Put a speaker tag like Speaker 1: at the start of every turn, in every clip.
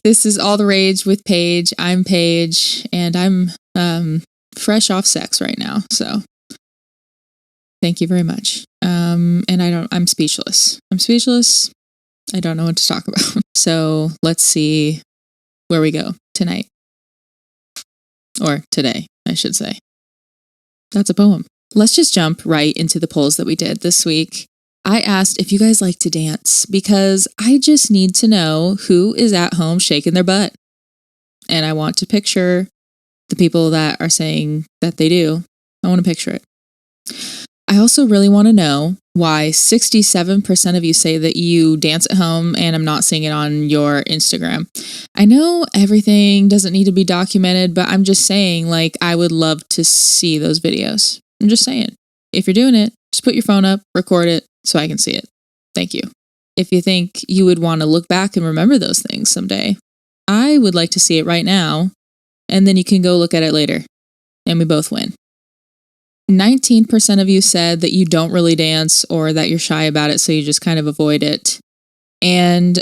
Speaker 1: This is All the Rage with Paige. I'm Paige, and I'm fresh off sex right now. So thank you very much. And I'm speechless. I don't know what to talk about. So let's see where we go tonight. Or today, I should say. That's a poem. Let's just jump right into the polls that we did this week. I asked if you guys like to dance because I just need to know who is at home shaking their butt. And I want to picture the people that are saying that they do. I want to picture it. I also really want to know why 67% of you say that you dance at home and I'm not seeing it on your Instagram. I know everything doesn't need to be documented, but I'm just saying, like, I would love to see those videos. I'm just saying, if you're doing it, just put your phone up, record it so I can see it. Thank you. If you think you would want to look back and remember those things someday, I would like to see it right now, and then you can go look at it later, and we both win. 19% of you said that you don't really dance or that you're shy about it, so you just kind of avoid it. And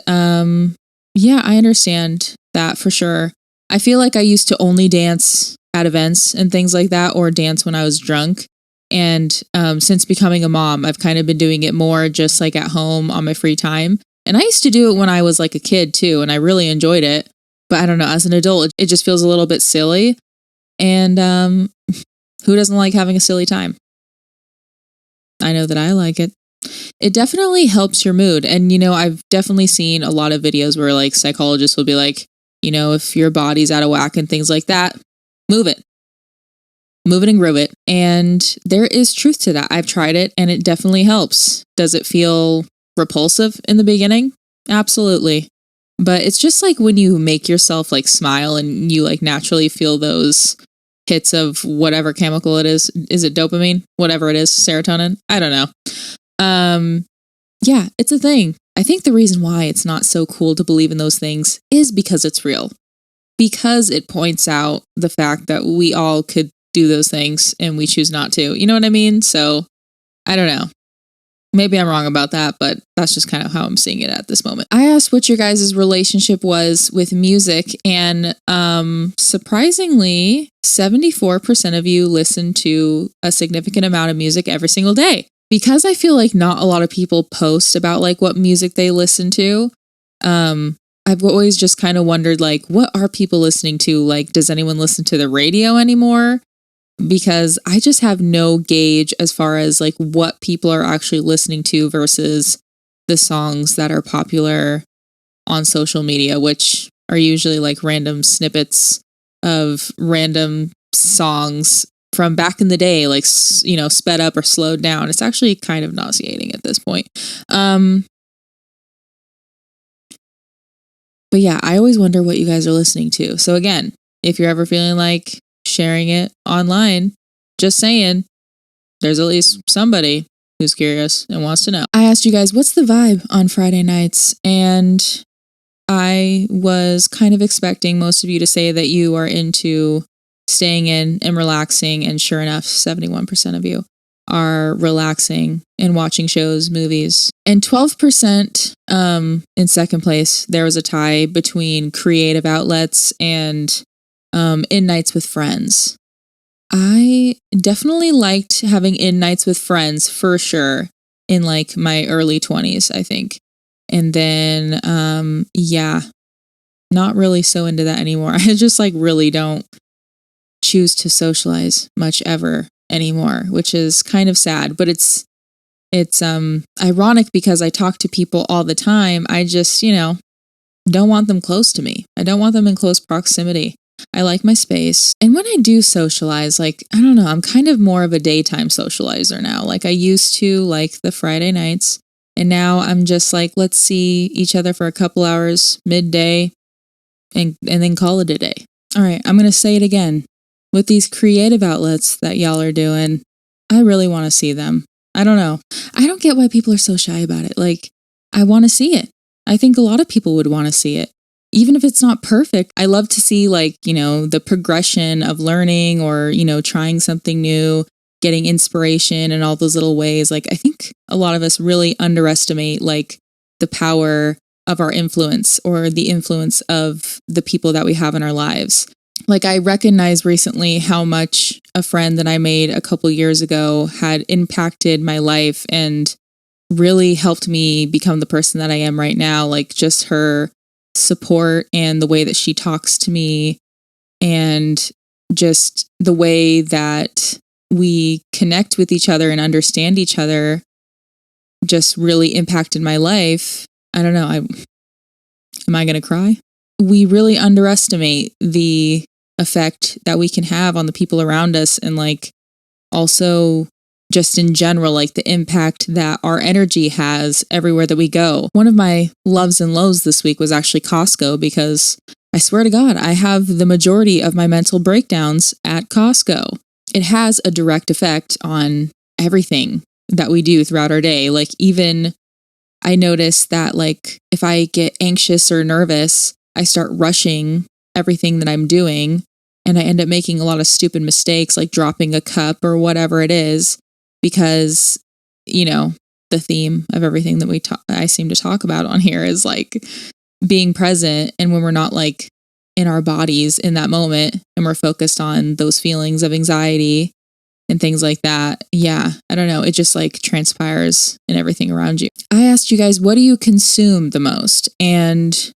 Speaker 1: yeah, I understand that for sure. I feel like I used to only dance at events and things like that, or dance when I was drunk. And since becoming a mom, I've kind of been doing it more just like at home on my free time. And I used to do it when I was like a kid too, and I really enjoyed it. But I don't know, as an adult, it just feels a little bit silly. And who doesn't like having a silly time? I know that I like it. It definitely helps your mood. And, you know, I've definitely seen a lot of videos where like psychologists will be like, you know, if your body's out of whack and things like that, move it. Move it and groove it. And there is truth to that. I've tried it and it definitely helps. Does it feel repulsive in the beginning? Absolutely. But it's just like when you make yourself like smile and you like naturally feel those hits of whatever chemical it is. Is it dopamine? Whatever it is, serotonin? I don't know. Yeah, it's a thing. I think the reason why it's not so cool to believe in those things is because it's real. Because it points out the fact that we all could do those things and we choose not to. You know what I mean? So I don't know. Maybe I'm wrong about that, but that's just kind of how I'm seeing it at this moment. I asked what your guys' relationship was with music, and surprisingly, 74% of you listen to a significant amount of music every single day. Because I feel like not a lot of people post about like what music they listen to. I've always just kind of wondered, like, what are people listening to? Like, does anyone listen to the radio anymore? Because I just have no gauge as far as like what people are actually listening to versus the songs that are popular on social media, which are usually like random snippets of random songs from back in the day, like, you know, sped up or slowed down. It's actually kind of nauseating at this point. But yeah, I always wonder what you guys are listening to. So again, if you're ever feeling like sharing it online, just saying, there's at least somebody who's curious and wants to know. I asked you guys, what's the vibe on Friday nights? And I was kind of expecting most of you to say that you are into staying in and relaxing. And sure enough, 71% of you are relaxing and watching shows, movies. And 12% in second place, there was a tie between creative outlets and in nights with friends. I definitely liked having in nights with friends for sure in like my early 20s, I think. And then, yeah, not really so into that anymore. I just like really don't choose to socialize much ever anymore, which is kind of sad, but it's ironic because I talk to people all the time. I just, you know, don't want them close to me. I don't want them in close proximity. I like my space. And when I do socialize, like, I don't know, I'm kind of more of a daytime socializer now. Like I used to like the Friday nights. And now I'm just like, let's see each other for a couple hours midday and then call it a day. All right, I'm going to say it again. With these creative outlets that y'all are doing, I really want to see them. I don't know. I don't get why people are so shy about it. Like, I want to see it. I think a lot of people would want to see it. Even if it's not perfect, I love to see like, you know, the progression of learning or, you know, trying something new, getting inspiration in all those little ways. Like, I think a lot of us really underestimate like the power of our influence or the influence of the people that we have in our lives. Like, I recognized recently how much a friend that I made a couple years ago had impacted my life and really helped me become the person that I am right now. Like, just her support and the way that she talks to me and just the way that we connect with each other and understand each other just really impacted my life. I don't know. Am I going to cry? We really underestimate the effect that we can have on the people around us, and like also just in general, like the impact that our energy has everywhere that we go. One of my loves and lows this week was actually Costco, because I swear to God, I have the majority of my mental breakdowns at Costco. It has a direct effect on everything that we do throughout our day. Like, even I notice that, like, if I get anxious or nervous, I start rushing everything that I'm doing, and I end up making a lot of stupid mistakes, like dropping a cup or whatever it is, because, you know, the theme of everything that I seem to talk about on here is like being present. And when we're not like in our bodies in that moment and we're focused on those feelings of anxiety and things like that, yeah, I don't know, it just like transpires in everything around you. I asked you guys, what do you consume the most? And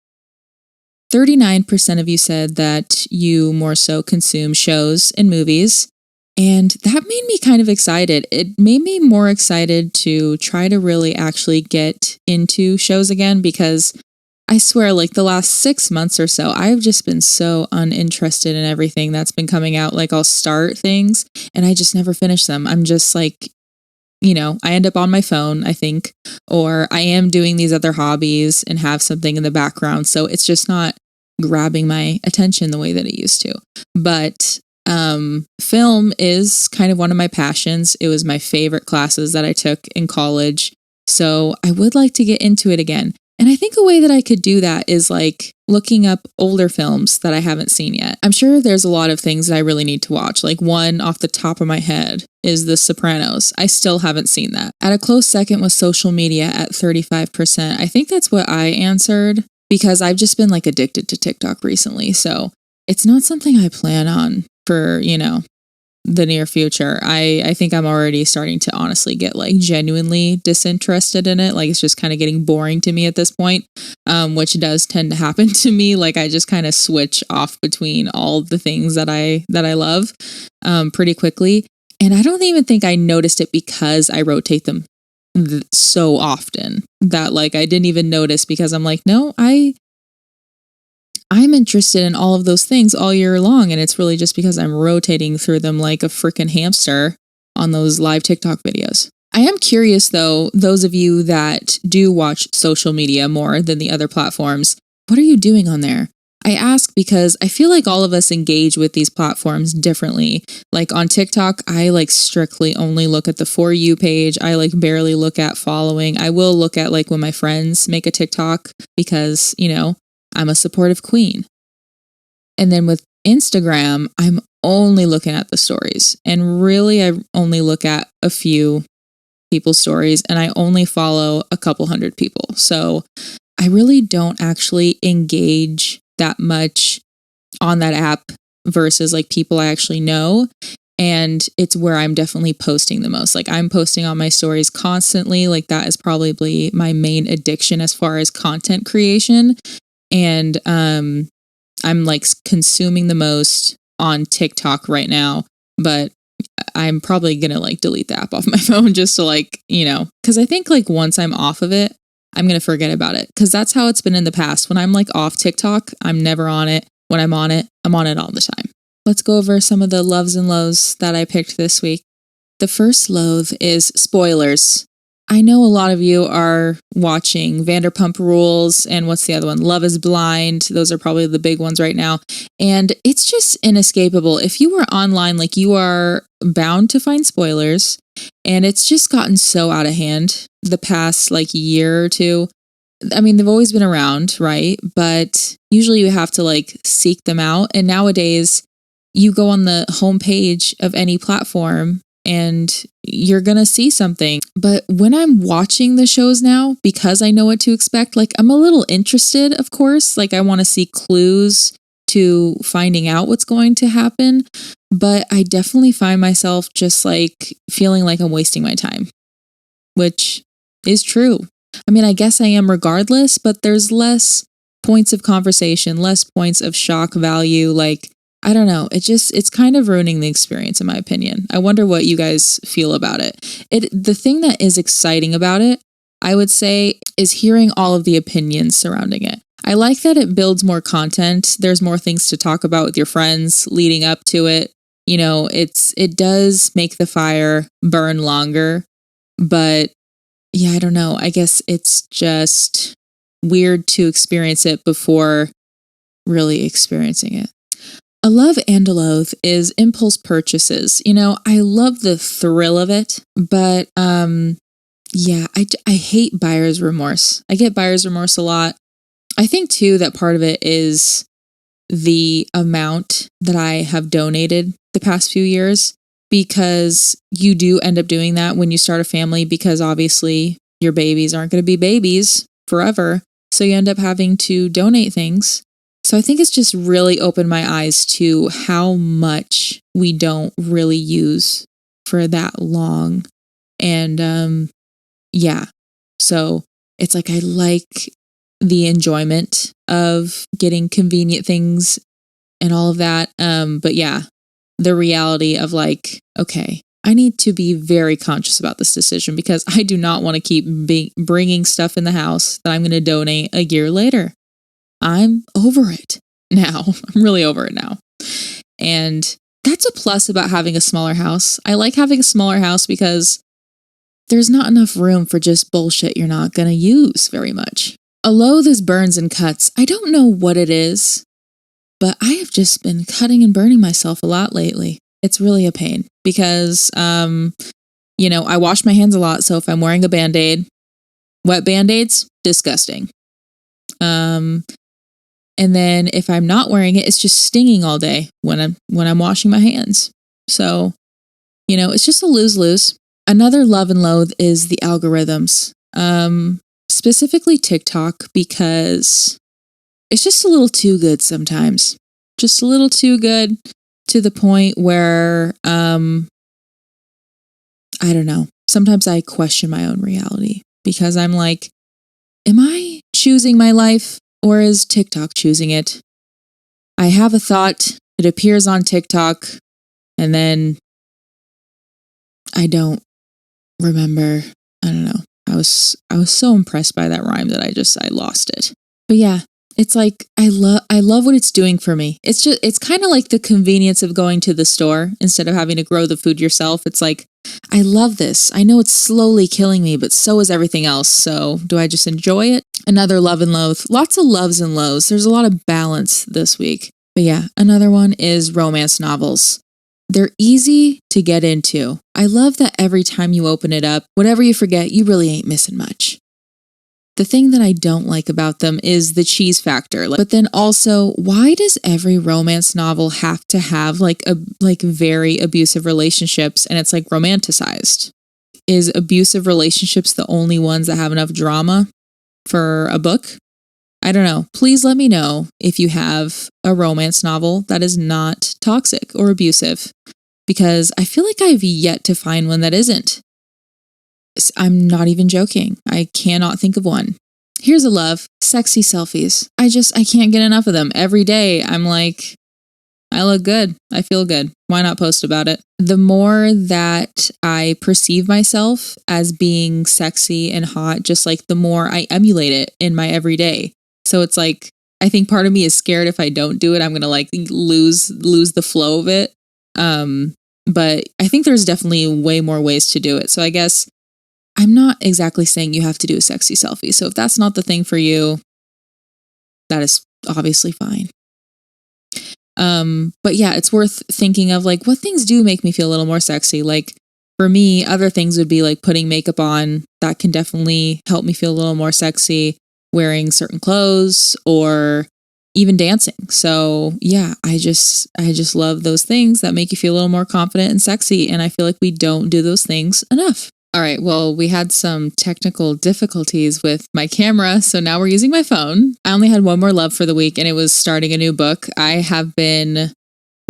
Speaker 1: 39% of you said that you more so consume shows and movies. And that made me kind of excited. It made me more excited to try to really actually get into shows again, because I swear, like the last 6 months or so, I've just been so uninterested in everything that's been coming out. Like, I'll start things and I just never finish them. I'm just like, you know, I end up on my phone, I think, or I am doing these other hobbies and have something in the background. So it's just not grabbing my attention the way that it used to. But film is kind of one of my passions. It was my favorite classes that I took in college. So I would like to get into it again. And I think a way that I could do that is like looking up older films that I haven't seen yet. I'm sure there's a lot of things that I really need to watch. Like, one off the top of my head is The Sopranos. I still haven't seen that. At a close second was social media at 35%. I think that's what I answered, because I've just been like addicted to TikTok recently. So it's not something I plan on for, you know, the near future. I think I'm already starting to honestly get like genuinely disinterested in it. Like, it's just kind of getting boring to me at this point, which does tend to happen to me. Like, I just kind of switch off between all the things that I love pretty quickly. And I don't even think I noticed it because I rotate them so often that like I didn't even notice, because I'm like, no, I'm interested in all of those things all year long. And it's really just because I'm rotating through them like a freaking hamster on those live TikTok videos. I am curious though, those of you that do watch social media more than the other platforms, what are you doing on there? I ask because I feel like all of us engage with these platforms differently. Like on TikTok, I like strictly only look at the For You page. I like barely look at following. I will look at like when my friends make a TikTok, because, you know, I'm a supportive queen. And then with Instagram, I'm only looking at the stories. And really, I only look at a few people's stories, and I only follow a couple hundred people. So I really don't actually engage that much on that app versus like people I actually know. And it's where I'm definitely posting the most. Like, I'm posting on my stories constantly. Like, that is probably my main addiction as far as content creation. And I'm like consuming the most on TikTok right now, but I'm probably going to like delete the app off my phone just to like, you know, because I think like once I'm off of it, I'm going to forget about it, because that's how it's been in the past. When I'm like off TikTok, I'm never on it. When I'm on it all the time. Let's go over some of the loves and lows that I picked this week. The first loathe is spoilers. I know a lot of you are watching Vanderpump Rules and what's the other one? Love is Blind. Those are probably the big ones right now. And it's just inescapable. If you were online, like, you are bound to find spoilers. And it's just gotten so out of hand the past like year or two. I mean, they've always been around, right? But usually you have to like seek them out. And nowadays you go on the homepage of any platform and you're going to see something. But when I'm watching the shows now, because I know what to expect, like I'm a little interested, of course. Like I want to see clues to finding out what's going to happen. But I definitely find myself just like feeling like I'm wasting my time, which is true. I mean, I guess I am regardless, but there's less points of conversation, less points of shock value. Like, I don't know. It's kind of ruining the experience, in my opinion. I wonder what you guys feel about it. The thing that is exciting about it, I would say, is hearing all of the opinions surrounding it. I like that it builds more content. There's more things to talk about with your friends leading up to it. You know, it does make the fire burn longer, but yeah, I don't know. I guess it's just weird to experience it before really experiencing it. A love and a loathe is impulse purchases. You know, I love the thrill of it, but yeah, I hate buyer's remorse. I get buyer's remorse a lot. I think too that part of it is the amount that I have donated the past few years, because you do end up doing that when you start a family, because obviously your babies aren't going to be babies forever. So you end up having to donate things. So I think it's just really opened my eyes to how much we don't really use for that long. And yeah, so it's like I like the enjoyment of getting convenient things and all of that. But yeah, the reality of like, okay, I need to be very conscious about this decision, because I do not want to keep bringing stuff in the house that I'm going to donate a year later. I'm over it now. I'm really over it now. And that's a plus about having a smaller house. I like having a smaller house because there's not enough room for just bullshit you're not going to use very much. A loathe is burns and cuts. I don't know what it is, but I have just been cutting and burning myself a lot lately. It's really a pain because, you know, I wash my hands a lot. So if I'm wearing a Band-Aid, wet Band-Aids, disgusting. And then if I'm not wearing it, it's just stinging all day when I'm washing my hands. So, you know, it's just a lose-lose. Another love and loathe is the algorithms. Specifically TikTok, because it's just a little too good sometimes. Just a little too good, to the point where, I don't know. Sometimes I question my own reality, because I'm like, am I choosing my life, or is TikTok choosing it? I have a thought, it appears on TikTok, and then I don't remember. I don't know. I was so impressed by that rhyme that I lost it. But yeah, it's like I love what it's doing for me. It's kind of like the convenience of going to the store instead of having to grow the food yourself. It's like, I love this. I know it's slowly killing me, but so is everything else. So do I just enjoy it? Another love and loathe. Lots of loves and lows. There's a lot of balance this week. But yeah, another one is romance novels. They're easy to get into. I love that every time you open it up, whatever you forget, you really ain't missing much. The thing that I don't like about them is the cheese factor. But then also, why does every romance novel have to have like very abusive relationships, and it's like romanticized? Is abusive relationships the only ones that have enough drama for a book? I don't know. Please let me know if you have a romance novel that is not toxic or abusive, because I feel like I've yet to find one that isn't. I'm not even joking. I cannot think of one. Here's a love, sexy selfies. I can't get enough of them. Every day I'm like, I look good. I feel good. Why not post about it? The more that I perceive myself as being sexy and hot, just like the more I emulate it in my everyday. So it's like, I think part of me is scared if I don't do it, I'm going to like lose the flow of it. But I think there's definitely way more ways to do it. So I guess I'm not exactly saying you have to do a sexy selfie. So if that's not the thing for you, that is obviously fine. But yeah, it's worth thinking of like, what things do make me feel a little more sexy? Like for me, other things would be like putting makeup on. That can definitely help me feel a little more sexy. Wearing certain clothes, or even dancing. So yeah, I just love those things that make you feel a little more confident and sexy. And I feel like we don't do those things enough. All right, well, we had some technical difficulties with my camera, so now we're using my phone. I only had one more love for the week, and it was starting a new book. I have been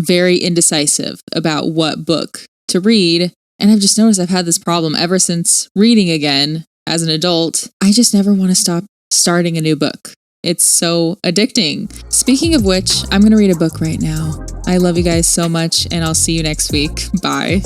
Speaker 1: very indecisive about what book to read, and I've just noticed I've had this problem ever since reading again as an adult. I just never want to stop starting a new book. It's so addicting. Speaking of which, I'm going to read a book right now. I love you guys so much, and I'll see you next week. Bye.